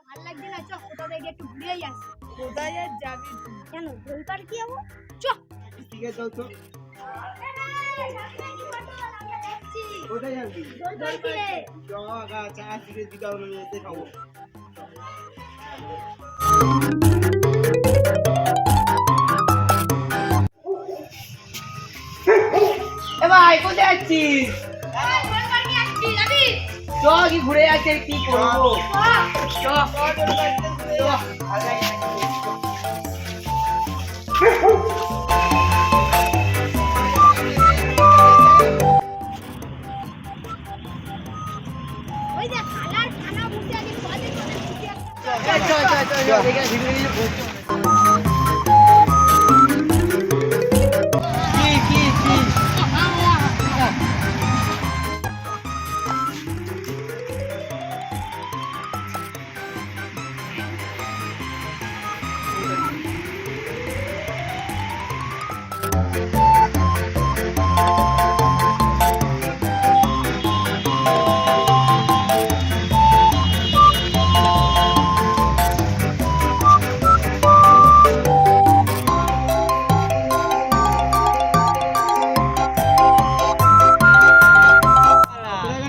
ভালো লাগছে না, চ কোথাও থেকে একটু ঘুরেই আসি। কোথায় আর যাবি তুই? কেন দোল পার্ক কি যাবো? চ। ঠিক আছে চল তো। কোথায় যাবি? দোল পার্কে। জগা চা সিগারেট দিতে হবে না, এতে খাবো। এ ভাই কোথায় যাচ্ছিস? দোল পার্কে আসছি, যাবি? চ কি ঘুরে যাচ্ছে কি করবো? চ ওই যে খালার খানা বসে আছে, কদিন ধরে বসে আছে।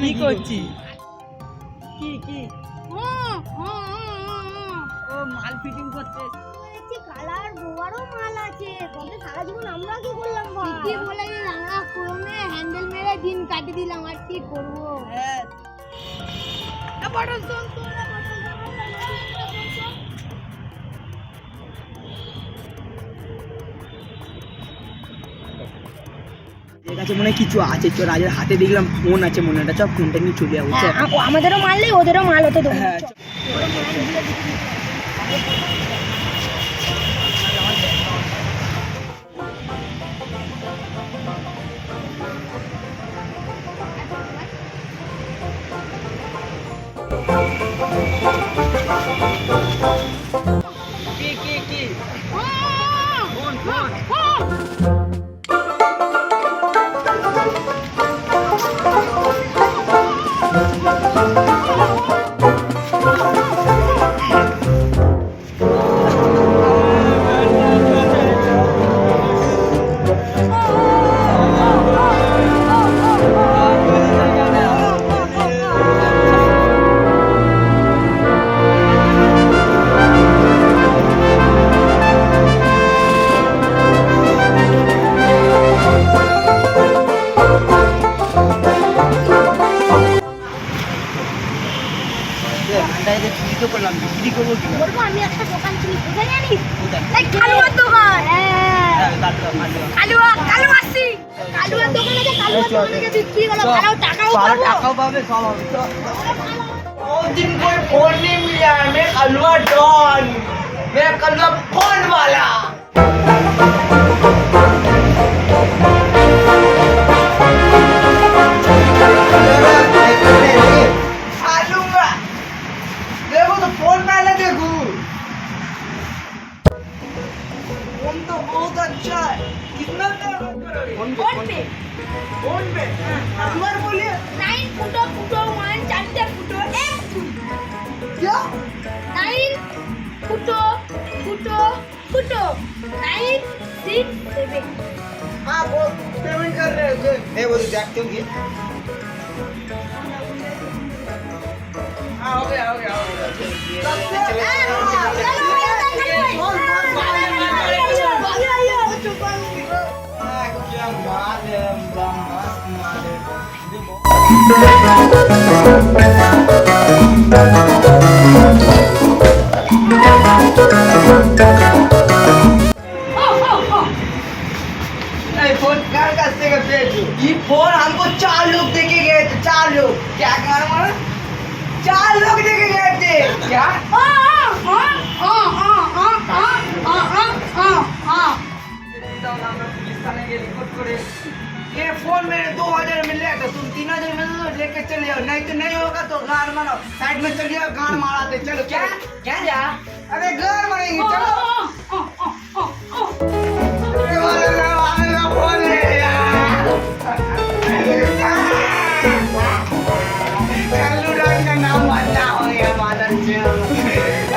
কি করছিস? কি কি ও মাল ফিটিং করতে কালার বোয়ারও মাল আছে, তবে সারা জীবন আমরা কি করলাম ভাই? কি বলে আমরা ক্রমে হ্যান্ডেল মেরে দিন কাটিয়ে দিলাম, আর কি করবো? হ্যাঁ বটল শোন তোরা, এর কাছে মনে হয় কিছু আছে, তোর রাজের হাতে দেখলাম ফোন আছে মনে হয়, সব ফোনটা নিয়ে চলে যাবো। আমাদেরও মারলে ওদেরও মাল হতে দেবো। হ্যাঁ কি কি কি ফোন ফোন চুরি তো করলাম, বিক্রি করবো কি করে? বলবো আমি একটা দোকান চিনি, কোথায় জানিস? কোথায়? এই কালুয়ার দোকান। হ্যাঁ, আসছি। কালুয়ার দোকান আছে, কালুয়ার দোকানে গিয়ে বিক্রি করো, ভালো টাকাও ভালো পাবো। টাকাও পাবে, সব হবে। बहुत दिन कोई फोन नहीं मिला है, मैं कलवा डॉन, मैं कलवा फोन वाला। सालूंगा, देखो तो फोन पहले देखो, फोन तो बहुत अच्छा है, कितना फोन पे फोन पे नंबर बोलिए 9 फुटो फुटो 1 चारटे फुटो 1 क्या 9 फुटो फुटो फुटो 9 6 7। हाँ वो पेमेंट कर रहे हो मैं वो देखते होंगे। हाँ हो गया फोन ये फोन हमको 4 लोग देके गए थे, 4 लोग क्या कहना मारा 4 लोग देके गए थे क्या ये फोन मेरे 2000 में लिया था, तुम 3000 में तो लेके चले जाओ, नहीं तो नहीं होगा तो गाड़ मारो, साइड में चलिए गाड़ मारा दे। चलो क्या क्या जा अरे गाड़ मारेंगे चलो। फोन ले यार का नाम बदला हो गया मादर रे